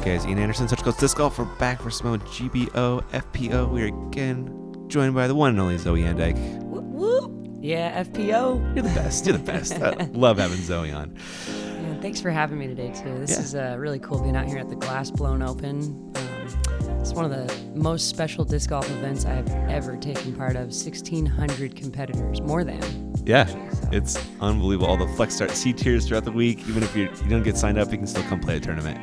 guys? Ian Anderson, Such Coast Disc Golf. We're back for some more GBO, FPO. We are again joined by the one and only Zoe Andike. Whoop, whoop. Yeah, FPO. You're the best. You're the best. I love having Zoe on. Yeah, thanks for having me today, too. This is really cool being out here at the Glass Blown Open. It's one of the most special disc golf events I've ever taken part of. 1,600 competitors, more than. Yeah, it's unbelievable. All the Flex Start C tiers throughout the week. Even if you don't get signed up, you can still come play a tournament.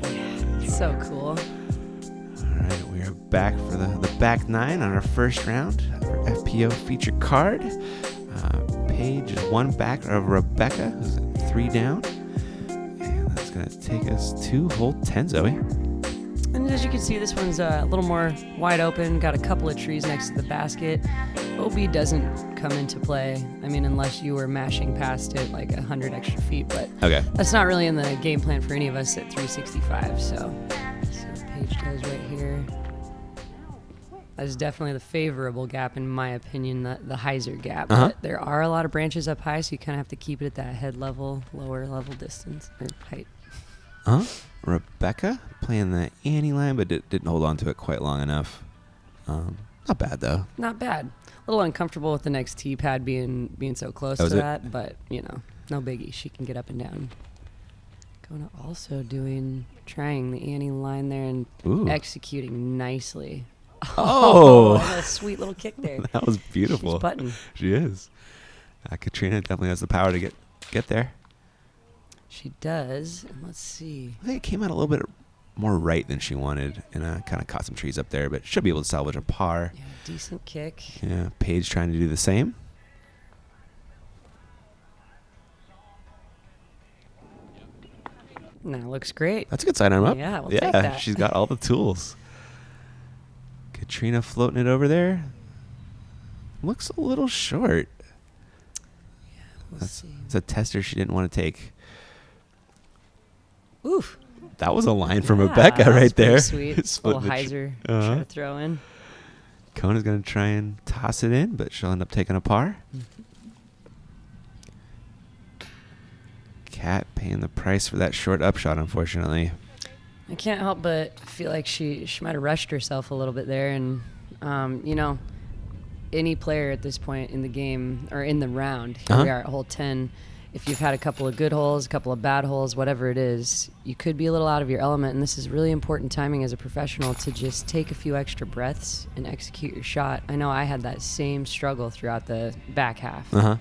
Yeah, so cool. All right, we are back for the back nine on our first round for FPO feature card. Paige is one back of Rebecca, who's at 3 down. And that's going to take us to hole 10, Zoe. And as you can see, this one's a little more wide open. Got a couple of trees next to the basket. OB doesn't come into play. I mean, unless you were mashing past it like 100 extra feet. But okay, that's not really in the game plan for any of us at 365. So Paige does right here. That is definitely the favorable gap, in my opinion, the hyzer gap. But there are a lot of branches up high, so you kind of have to keep it at that head level, lower level distance or height. Rebecca playing the Annie line, but didn't hold on to it quite long enough. Not bad, though. Not bad. A little uncomfortable with the next tee pad being so close to that, but, no biggie. She can get up and down. Kona also trying the Annie line there and executing nicely. Oh! A sweet little kick there. That was beautiful. She's putting. She is. Katrina definitely has the power to get there. She does. And let's see. I think it came out a little bit more right than she wanted, and kind of caught some trees up there, but should be able to salvage a par. Yeah, decent kick. Yeah, Paige trying to do the same. Now looks great. That's a good sign. I'm up. Yeah, we'll take that. She's got all the tools. Katrina floating it over there. Looks a little short. Yeah, we'll see. It's a tester she didn't want to take. Oof. That was a line from Rebecca right there. Sweet. Little hyzer try to throw in. Kona's going to try and toss it in, but she'll end up taking a par. Kat paying the price for that short upshot, unfortunately. I can't help but feel like she might have rushed herself a little bit there. And, any player at this point in the game or in the round, here we are at hole 10, if you've had a couple of good holes, a couple of bad holes, whatever it is, you could be a little out of your element. And this is really important timing as a professional to just take a few extra breaths and execute your shot. I know I had that same struggle throughout the back half. Yeah,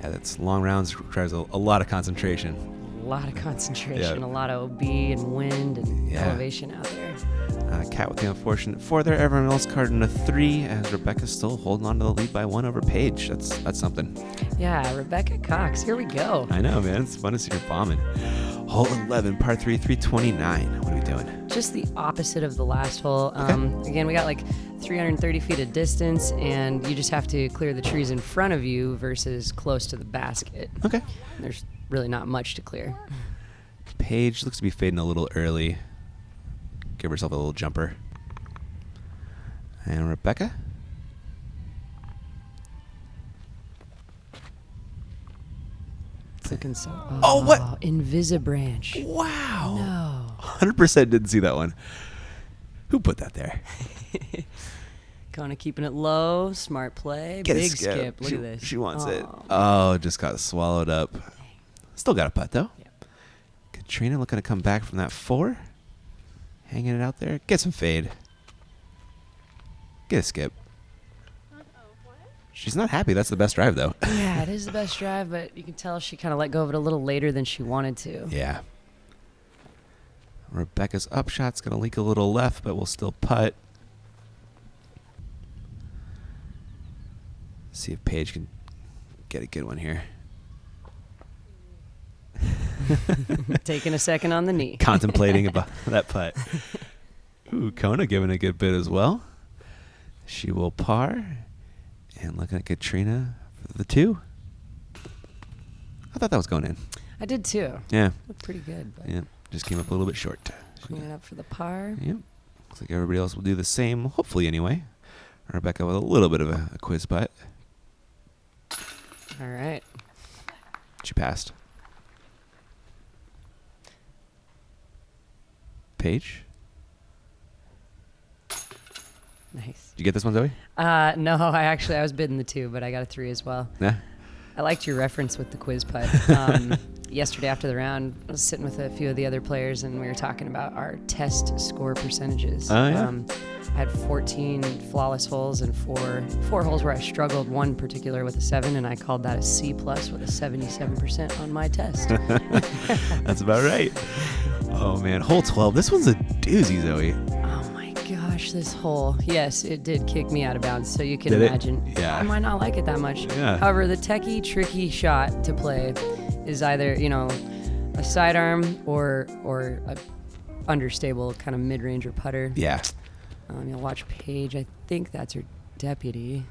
that's long rounds, requires a lot of concentration. A lot of concentration, a lot of OB and wind and elevation out there. Kat with the unfortunate 4 there. Everyone else carding a 3 as Rebecca's still holding on to the lead by 1 over Paige. That's something. Yeah, Rebecca Cox. Here we go. I know, man. It's fun to see her bombing. Hole 11, par 3, 329. What are we doing? Just the opposite of the last hole. Again, we got like 330 feet of distance, and you just have to clear the trees in front of you versus close to the basket. Okay. There's really not much to clear. Paige looks to be fading a little early. Give herself a little jumper. And Rebecca? It's looking so... Oh, what? Invisibranch. Wow. No. 100% didn't see that one. Who put that there? Kind of keeping it low. Smart play. Big skip. Look at this. She wants it. Oh, just got swallowed up. Still got a putt, though. Yep. Katrina looking to come back from that 4. Hanging it out there. Get some fade. Get a skip. She's not happy. That's the best drive, though. Yeah, it is the best drive, but you can tell she kind of let go of it a little later than she wanted to. Yeah. Rebecca's upshot's going to leak a little left, but we'll still putt. See if Paige can get a good one here. Taking a second on the knee. Contemplating about that putt. Ooh, Kona giving a good bit as well. She will par. And looking at Katrina for the 2. I thought that was going in. I did too. Yeah. Looked pretty good. But Yeah. Just came up a little bit short. clean it up for the par. Yep. Looks like everybody else will do the same, hopefully anyway. Rebecca with a little bit of a quiz putt. All right. She passed. Paige. Nice. Did you get this one, Zoe? No, I was bidding the 2, but I got a 3 as well. Yeah. I liked your reference with the quiz putt. Yesterday after the round, I was sitting with a few of the other players, and we were talking about our test score percentages. Oh, yeah. I had 14 flawless holes and four holes where I struggled, one particular with a 7, and I called that a C+ with a 77% on my test. That's about right. Oh, man. Hole 12. This one's a doozy, Zoe. Oh, my gosh, this hole. Yes, it did kick me out of bounds, so you can Did it? imagine. Yeah. I might not like it that much. Yeah. However, the techie, tricky shot to play is either, a sidearm or a understable kind of mid-ranger putter. Yeah. You'll watch Paige. I think that's her deputy.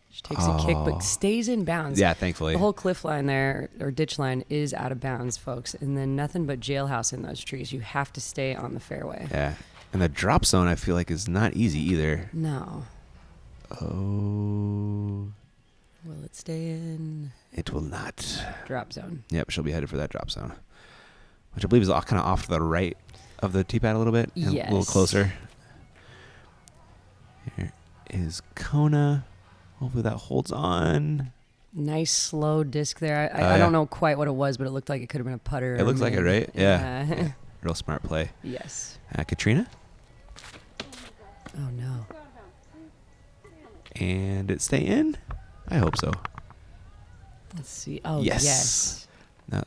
She takes a kick, but stays in bounds. Yeah, thankfully. The whole cliff line there, or ditch line, is out of bounds, folks. And then nothing but jailhouse in those trees. You have to stay on the fairway. Yeah. And the drop zone, I feel like, is not easy either. No. Oh. Will it stay in? It will not. Drop zone. Yep, she'll be headed for that drop zone, which I believe is kind of off to the right of the tee pad a little bit. And Yes. a little closer. Here is Kona. Hopefully that holds on. Nice slow disc there. I don't know quite what it was, but it looked like it could have been a putter. It looks like it, right? Yeah. Yeah. Real smart play. Yes. Katrina. Oh, no. And it stay in? I hope so. Let's see. Oh, Yes. yes.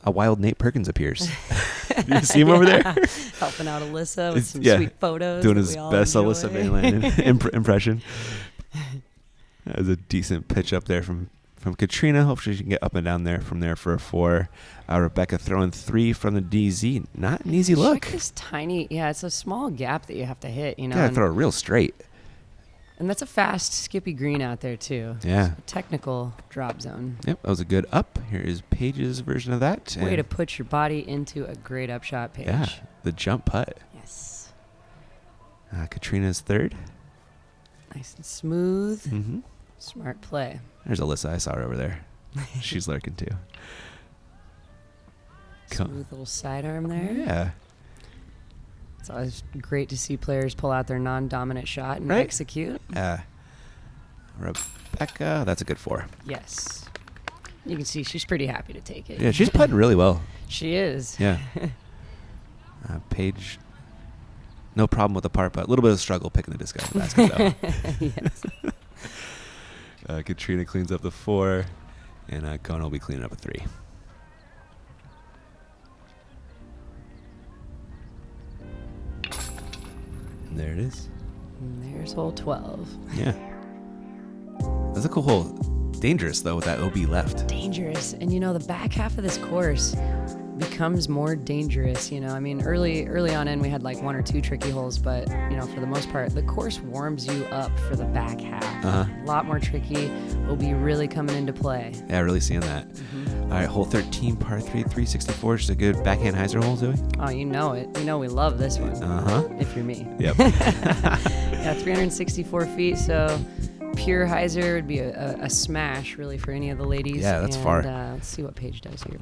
A wild Nate Perkins appears. You see him over there? Helping out Alyssa with some Yeah. sweet photos. Doing that his we all best enjoy. Alyssa Mainland impression. That was a decent pitch up there from Katrina. Hopefully she can get up and down there from there for a 4. Rebecca throwing 3 from the DZ. Not an easy look. Check this tiny. Yeah, it's a small gap that you have to hit. Gotta throw it real straight. And that's a fast, skippy green out there, too. Yeah. A technical drop zone. Yep, that was a good up. Here is Paige's version of that. Way to put your body into a great upshot, Paige. Yeah, the jump putt. Yes. Katrina's 3rd. Nice and smooth. Mm-hmm. Smart play. There's Alyssa. I saw her over there. She's lurking too. Smooth little sidearm there. Yeah. It's always great to see players pull out their non-dominant shot and Right. execute. Rebecca, that's a good 4. Yes. You can see she's pretty happy to take it. Yeah, she's putting really well. She is. Yeah. Paige, no problem with the part, but a little bit of struggle picking the disc out of the basket, though. Yes. Katrina cleans up the 4, and Kona will be cleaning up a 3. And there it is. And there's hole 12. Yeah. That's a cool hole. Dangerous, though, with that OB left. Dangerous. And, the back half of this course becomes more dangerous. I mean, early on in, we had like 1 or 2 tricky holes, but, for the most part, the course warms you up for the back half. A lot more tricky. Will be really coming into play. Yeah, really seeing that. All right, hole 13, par 3, 364. Just a good backhand hyzer hole, Zoe. Oh, you know it. We love this one. If you're me. Yep. Yeah, 364 feet, so pure hyzer would be a smash, really, for any of the ladies. Yeah, that's far. Let's see what Paige does here.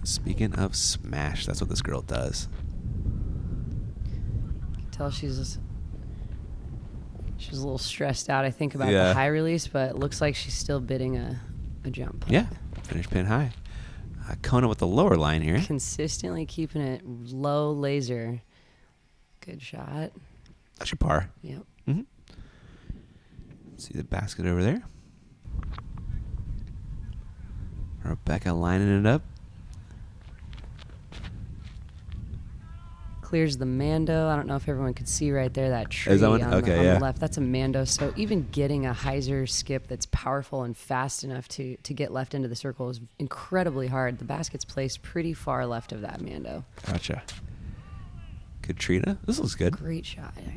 Speaking of smash, that's what this girl does. Tell she's a little stressed out, I think, about the high release, but it looks like she's still bidding a jump putt. Yeah, finish pin high. Kona with the lower line here. Consistently keeping it low laser. Good shot. That's your par. Yep. Mm-hmm. See the basket over there. Rebecca lining it up. Clears the Mando. I don't know if everyone could see right there that tree Is that one? on, Okay, on yeah. the left. That's a Mando. So even getting a hyzer skip that's powerful and fast enough to get left into the circle is incredibly hard. The basket's placed pretty far left of that Mando. Gotcha. Katrina, this looks good. Great shot there.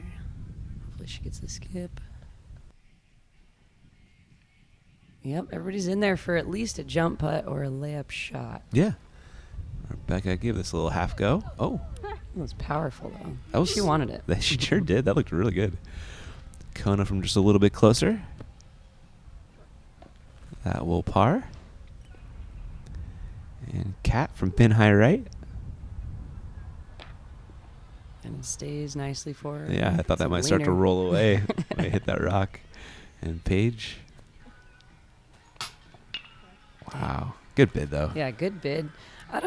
Hopefully she gets the skip. Yep, everybody's in there for at least a jump putt or a layup shot. Yeah. Rebecca, give this a little half go. Oh. That was powerful, though. She wanted it. She sure did. That looked really good. Kona from just a little bit closer. That will par. And Kat from pin high right. And it stays nicely for her. Yeah, I thought that might start to roll away when I hit that rock. And Paige. Wow. Good bid, though. Yeah, good bid. I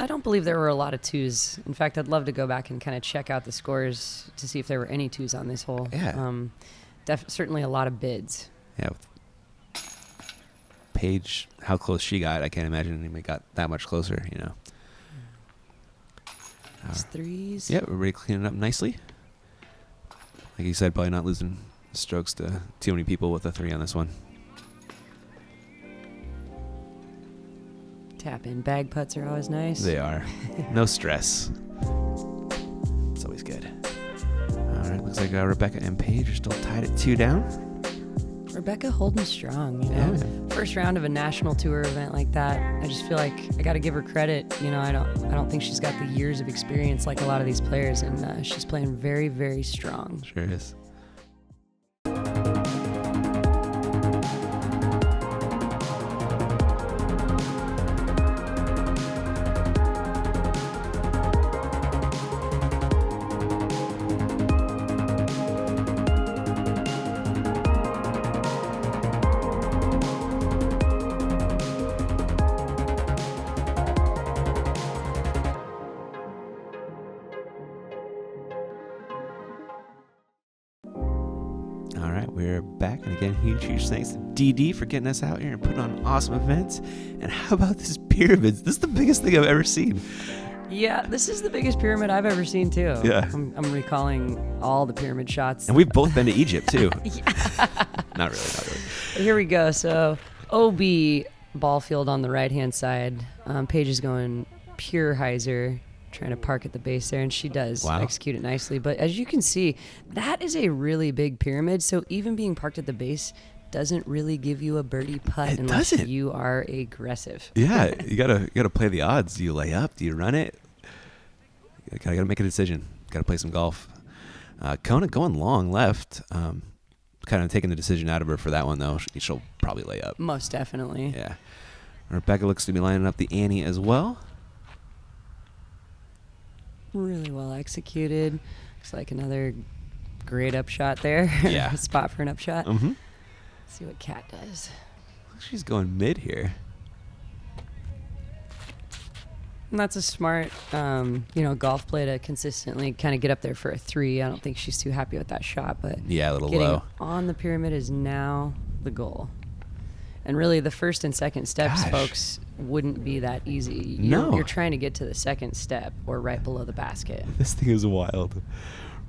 don't believe there were a lot of twos. In fact, I'd love to go back and kind of check out the scores to see if there were any twos on this hole. Yeah. Certainly a lot of bids. Yeah. Paige, how close she got, I can't imagine anybody got that much closer, you know. It's threes. Yeah, we're ready to clean it up nicely. Like you said, probably not losing strokes to too many people with a 3 on this one. Tap in bag putts are always nice. They are. No stress. It's always good. All right, looks like Rebecca and Paige are still tied at 2 down. Rebecca holding strong, you know. Yeah. First round of a national tour event like that. I just feel like I got to give her credit. You know, I don't think she's got the years of experience like a lot of these players, and she's playing very, very strong. Sure is. We're back, and again, huge thanks to DD for getting us out here and putting on awesome events. And how about this pyramids? This is the biggest thing I've ever seen. Yeah, this is the biggest pyramid I've ever seen too. Yeah, I'm recalling all the pyramid shots. And we've both been to Egypt too. Yeah. Not really. But here we go. So OB ball field on the right hand side. Paige is going pure hyzer, trying to park at the base there, and she does execute it nicely. But as you can see, that is a really big pyramid, so even being parked at the base doesn't really give you a birdie putt unless you are aggressive. Yeah, you gotta play the odds. Do you lay up? Do you run it? You gotta make a decision. Gotta play some golf. Kona going long left. Kind of taking the decision out of her for that one, though. She'll probably lay up. Most definitely. Yeah. Rebecca looks to be lining up the Annie as well. Really well executed. Looks like another great upshot there. Yeah. Spot for an upshot. Mm-hmm. Let's see what Kat does. She's going mid here. And that's a smart, golf play to consistently kind of get up there for a 3. I don't think she's too happy with that shot, but yeah, a little getting low on the pyramid is now the goal. And really, the first and second steps, folks, wouldn't be that easy. You're trying to get to the second step or right below the basket. This thing is wild.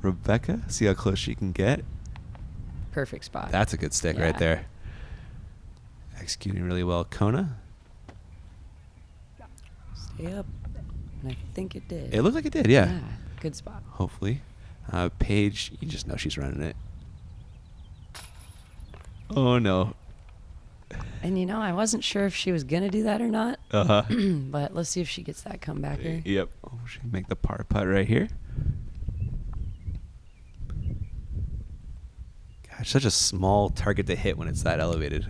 Rebecca, see how close she can get. Perfect spot. That's a good stick right there. Executing really well. Kona. Stay up. And I think it did. It looked like it did, yeah. Good spot. Hopefully. Paige, you just know she's running it. Oh, no. And, I wasn't sure if she was going to do that or not. Uh-huh. But let's see if she gets that comebacker. Yep. Oh, she can make the par putt right here. Gosh, such a small target to hit when it's that elevated.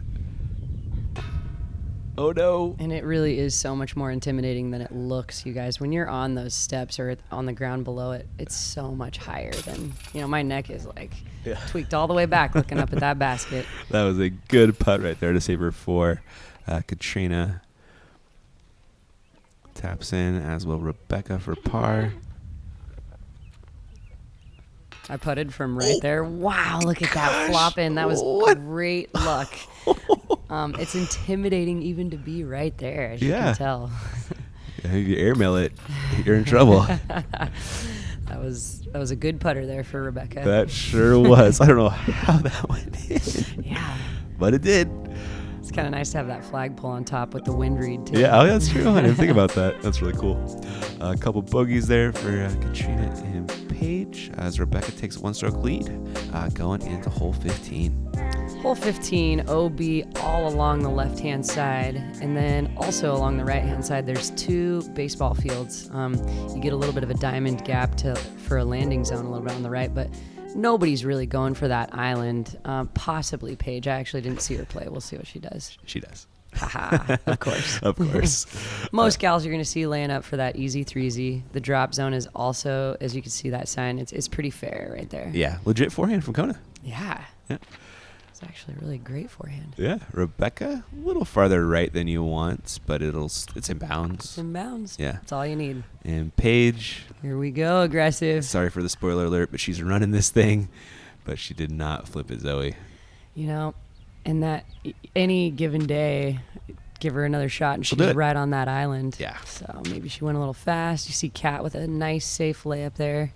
Oh, no. And it really is so much more intimidating than it looks, you guys. When you're on those steps or on the ground below it, it's so much higher than, my neck is tweaked all the way back looking up at that basket. That was a good putt right there to save her 4. Katrina taps in, as will Rebecca for par. I putted from right there. Wow, look at that flop in. That was great luck. It's intimidating even to be right there, as you can tell. If you airmail it, you're in trouble. That was a good putter there for Rebecca. That sure was. I don't know how that went in. Yeah. But it did. It's kind of nice to have that flagpole on top with the wind read, too. Yeah, that's true. I didn't think about that. That's really cool. A couple bogeys there for Katrina and Paige as Rebecca takes a 1-stroke lead going into hole 15. Hole 15, OB all along the left-hand side, and then also along the right-hand side, there's 2 baseball fields. You get a little bit of a diamond gap for a landing zone a little bit on the right, but nobody's really going for that island. Possibly Paige. I actually didn't see her play. We'll see what she does. She does. Haha, of course. Of course. Most gals you're going to see laying up for that easy 3Z. The drop zone is also, as you can see that sign, it's pretty fair right there. Yeah, legit forehand from Kona. Yeah. Yeah. It's actually a really great forehand. Yeah, Rebecca, a little farther right than you want, but it's in bounds. It's in bounds. Yeah. That's all you need. And Paige, Here we go, aggressive. sorry for the spoiler alert, but she's running this thing, but she did not flip it, Zoe. You know, and that any given day, give her another shot, and she's do it. right on that island. Yeah. So maybe she went a little fast. You see Kat with a nice, safe layup there,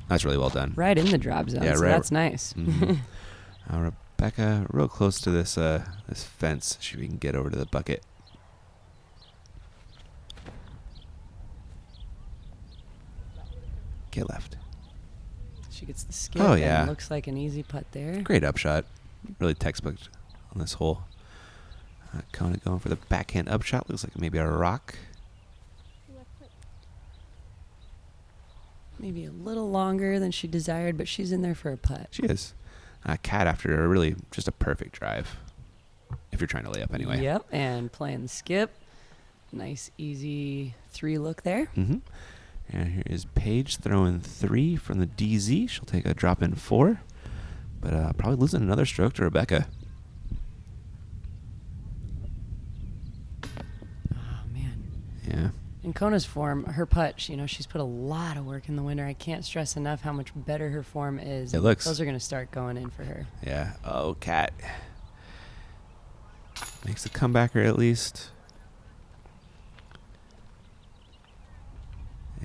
That's really well done. right in the drop zone. Yeah, so right. that's nice. Mhm. Rebecca, real close to this this fence. See if we can get over to the bucket. Get left. She gets the skip. Oh, yeah. And looks like an easy putt there. Great upshot. Really textbook on this hole. Kona going for the backhand upshot. Looks like maybe a rock. Maybe a little longer than she desired, but she's in there for a putt. She is. Cat after a really just a perfect drive. If you're trying to lay up anyway. Yep, and playing the skip. Nice, easy 3 look there. Mm-hmm. And here is Paige throwing 3 from the DZ. She'll take a drop in 4. But probably losing another stroke to Rebecca. Oh, man. Yeah. In Kona's form, her putt, she's put a lot of work in the winter. I can't stress enough how much better her form is. It looks. Those are going to start going in for her. Yeah. Oh, Cat. Makes the comebacker at least.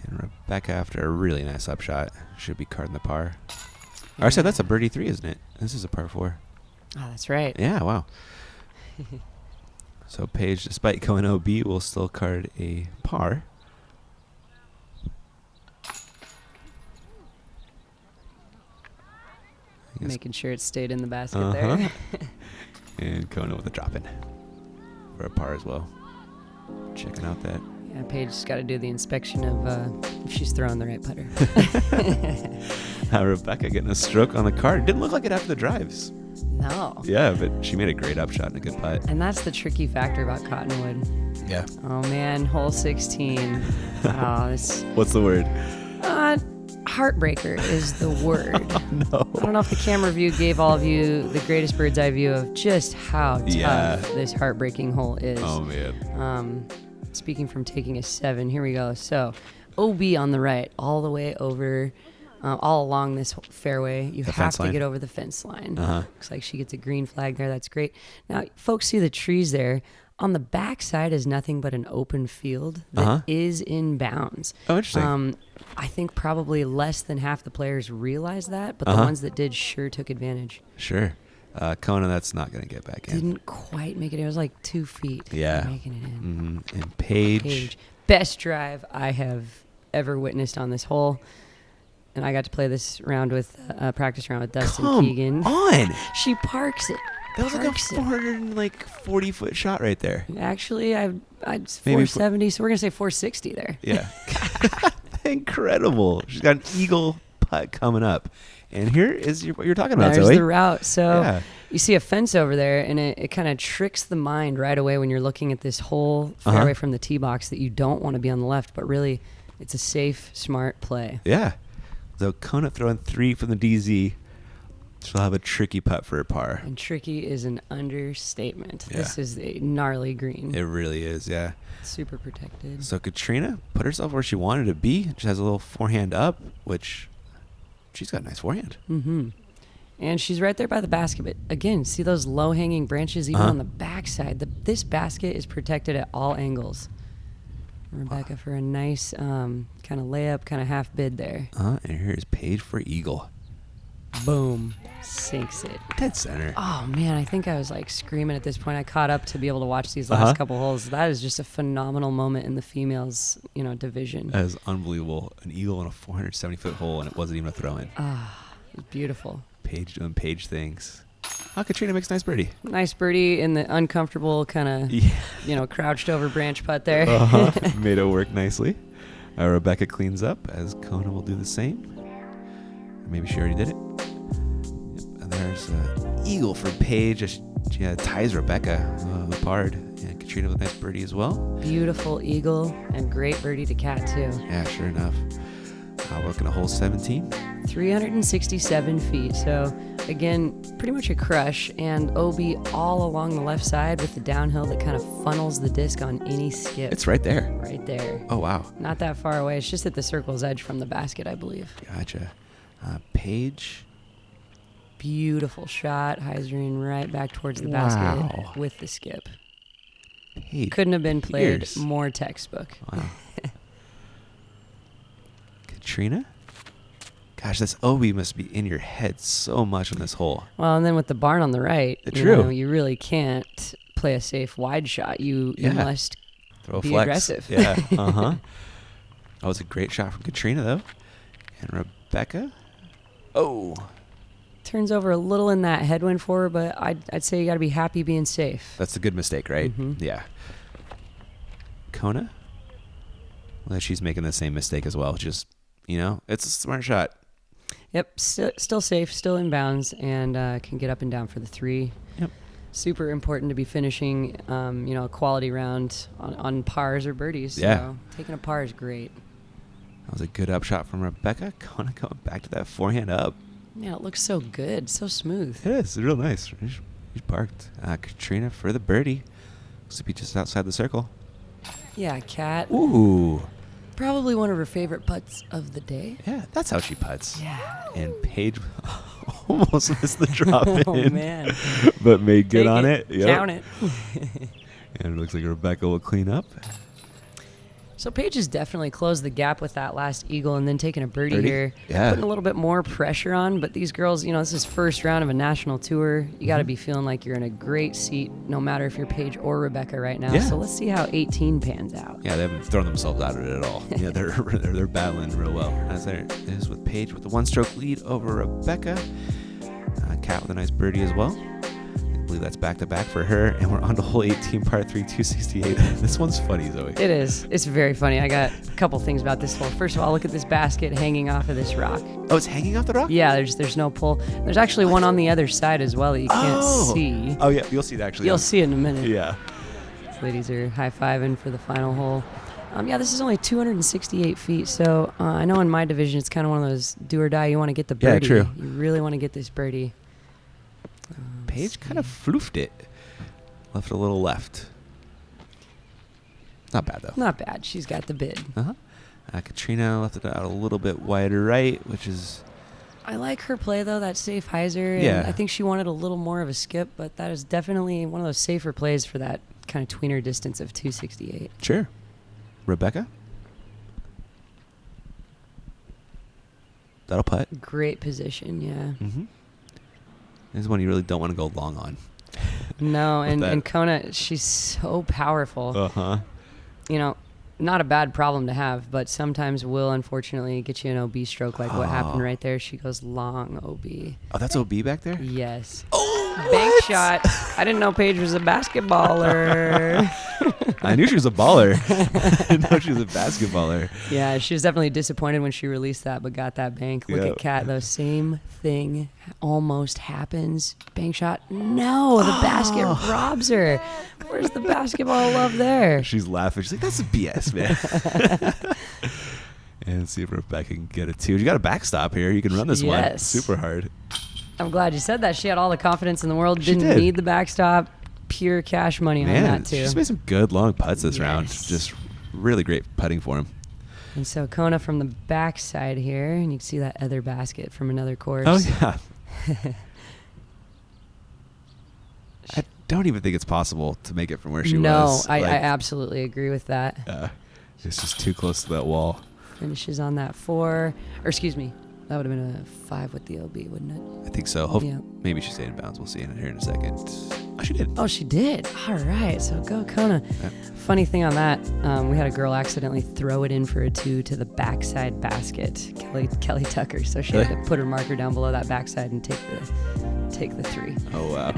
And Rebecca after a really nice upshot. Should be carding the par. Or I said that's a birdie 3, isn't it? This is a par 4. Oh, that's right. Yeah, wow. So Paige, despite going OB, will still card a par. Making sure it stayed in the basket there. And Kona with a drop in for a par as well. Checking out that. Yeah, Paige's got to do the inspection of if she's throwing the right putter. Rebecca getting a stroke on the card. Didn't look like it after the drives. No. Yeah, but she made a great upshot and a good putt. And that's the tricky factor about Cottonwood. Yeah. Oh, man, hole 16. Oh, this What's the word? heartbreaker is the word. Oh, no. I don't know if the camera view gave all of you the greatest bird's eye view of just how tough this heartbreaking hole is. Oh, man. Speaking from taking a 7, here we go. So, OB on the right, all the way over, all along this fairway. You have to get over the fence line. Looks like she gets a green flag there. That's great. Now, folks see the trees there. On the back side is nothing but an open field that is in bounds. Oh, interesting. I think probably less than half the players realize that, but the ones that did sure took advantage. Sure. Kona, that's not going to get back in. Didn't quite make it. It was like 2 feet. Yeah. Making it in. Mm-hmm. And Paige. Best drive I have ever witnessed on this hole. And I got to play this round with practice round with Dustin Keegan. On. She parks it. That was like a 440-foot shot right there. Actually, I'd 470, so we're gonna say 460 there. Yeah. Incredible. She's got an eagle putt coming up. And here is what you're talking about, There's Zoe. the route. So you see a fence over there, and it kind of tricks the mind right away when you're looking at this whole fairway from the tee box that you don't want to be on the left, but really it's a safe, smart play. Yeah. So Kona throwing 3 from the DZ. She'll have a tricky putt for a par. And tricky is an understatement. Yeah. This is a gnarly green. It really is, yeah. Super protected. So Katrina put herself where she wanted to be. She has a little forehand up, which she's got a nice forehand. Mm-hmm. And she's right there by the basket. But again, see those low-hanging branches even on the backside. This basket is protected at all angles. Rebecca for a nice kind of layup, kind of half bid there. And here's Paige for eagle. Boom. Sinks it. Dead center. Oh, man, I think I was like screaming at this point. I caught up to be able to watch these last couple holes. That is just a phenomenal moment in the females, division. That is unbelievable. An eagle on a 470-foot hole, and it wasn't even a throw-in. It was beautiful. Paige doing Paige things. Katrina makes a nice birdie. Nice birdie in the uncomfortable kind of, crouched over branch putt there. Made it work nicely. Rebecca cleans up, as Kona will do the same. Maybe she already did it. And there's an eagle for Paige. She She ties Rebecca, the pard, and Katrina with a nice birdie as well. Beautiful eagle and great birdie to Cat too. Yeah, sure enough. We're looking at hole 17. 367 feet. So again, pretty much a crush, and OB all along the left side with the downhill that kind of funnels the disc on any skip. It's right there. Right there. Oh, wow. Not that far away. It's just at the circle's edge from the basket, I believe. Gotcha. Paige. Beautiful shot. Hyzering right back towards the Wow. basket with the skip. Paige. Couldn't have been played Pierce. more textbook. Wow. Katrina? Gosh, this OB must be in your head so much on this hole. Well, and then with the barn on the right, True. You really can't play a safe wide shot. You must Throw a be flex. aggressive. Yeah. Uh-huh. That was a great shot from Katrina, though. And Rebecca? Oh. Turns over a little in that headwind for her, but I'd say you got to be happy being safe. That's a good mistake, right? Mhm. Yeah. Kona? Well, she's making the same mistake as well. Just, it's a smart shot. Yep, still safe, still in bounds, and can get up and down for the 3. Yep. Super important to be finishing, a quality round on pars or birdies. Yeah. So taking a par is great. That was a good upshot from Rebecca. Kona going back to that forehand up. Yeah, it looks so good, so smooth. It is. It's real nice. He's parked. Katrina for the birdie. Looks to be just outside the circle. Yeah, Cat. Ooh. Probably one of her favorite putts of the day. Yeah, that's how she putts. Yeah. And Paige almost missed the drop in. Oh, man. But made good Take on it. Yep. Count it. And it looks like Rebecca will clean up. So Paige has definitely closed the gap with that last eagle and then taking a birdie here. Yeah. Putting a little bit more pressure on, but these girls, this is first round of a national tour. You got to be feeling like you're in a great seat, no matter if you're Paige or Rebecca right now. Yeah. So let's see how 18 pans out. Yeah, they haven't thrown themselves out of it at all. Yeah, they're battling real well. As there it is with Paige with the 1-stroke lead over Rebecca. Kat with a nice birdie as well. I believe that's back-to-back for her. And we're on to hole 18, par 3, 268. This one's funny, Zoe. It is. It's very funny. I got a couple things about this hole. First of all, look at this basket hanging off of this rock. Oh, it's hanging off the rock? Yeah, there's no pull. There's actually one on the other side as well that you can't see. Oh, yeah, you'll see it actually. You'll see it in a minute. Yeah. Ladies are high-fiving for the final hole. This is only 268 feet, so I know in my division it's kind of one of those do or die. You want to get the birdie. Yeah, true. You really want to get this birdie. Paige kind of floofed it. Left a little left. Not bad, though. Not bad. She's got the bid. Uh-huh. Katrina left it out a little bit wider right, which is... I like her play, though, that safe hyzer. And Yeah. I think she wanted a little more of a skip, but that is definitely one of those safer plays for that kind of tweener distance of 268. Sure. Rebecca? That'll putt. Great position, yeah. Mm-hmm. This is one you really don't want to go long on. No, With and that- Kona, she's so powerful. Uh-huh. Not a bad problem to have, but sometimes will unfortunately get you an OB stroke like what happened right there. She goes long OB. Oh, that's OB back there? Yes. Oh, Bank shot. I didn't know Paige was a basketballer. I knew she was a baller. I didn't know she was a basketballer. Yeah, she was definitely disappointed when she released that, but got that bank. Look Yeah. at Kat, though. Same thing almost happens. Bank shot. No, the basket robs her. Where's the basketball love there? She's laughing. She's like, that's a BS, man. And see if Rebecca can get it, too. You got a backstop here. You can run this one Yes. super hard. I'm glad you said that. She had all the confidence in the world. She Didn't did. need the backstop. Pure cash money on Man, that, too. she's made some good long putts this round. Yes. Just really great putting for him. And so Kona from the backside here, and you can see that other basket from another course. Oh, yeah. I don't even think it's possible to make it from where she was. I absolutely agree with that. It's just too close to that wall. Finishes on that 4, or excuse me, that would have been a 5 with the OB, wouldn't it? I think so. Yeah. Maybe she stayed in bounds. We'll see in here in a second. Oh, she did. Oh, she did. All right, so go Kona. Yeah. Funny thing on that, we had a girl accidentally throw it in for a 2 to the backside basket, Kelly Tucker. So she had to put her marker down below that backside and take the 3. Oh, wow.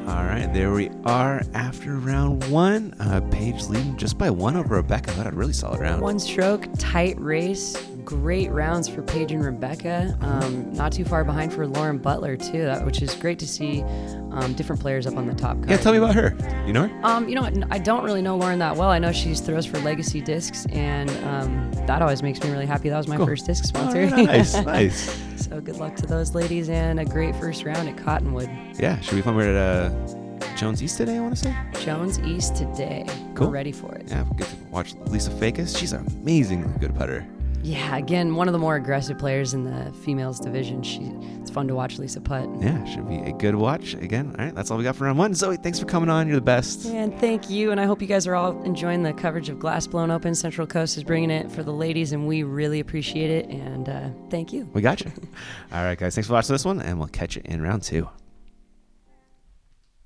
All right, there we are after round 1. Paige leading just by 1 over Rebecca. That had a really solid round. 1 stroke, tight race, great rounds for Paige and Rebecca. Not too far behind for Lauren Butler too, which is great to see. Different players up on the top card. Yeah, tell me about her. You know her? You know what? I don't really know Lauren that well. I know she throws for Legacy Discs, and that always makes me really happy. That was my first disc sponsor. Oh, nice, nice. So good luck to those ladies, and a great first round at Cottonwood. Yeah, should we fun? We're at Jones East today, I want to say? Jones East today. Cool. We're ready for it. Yeah, we'll get to watch Lisa Fakis. She's an amazingly good putter. Yeah, again, one of the more aggressive players in the females division. It's fun to watch Lisa putt. Yeah, should be a good watch. Again, all right, that's all we got for round one. Zoe, thanks for coming on. You're the best. And thank you, and I hope you guys are all enjoying the coverage of Glass Blown Open. Central Coast is bringing it for the ladies, and we really appreciate it, and thank you. We got you. All right, guys, thanks for watching this one, and we'll catch you in round two.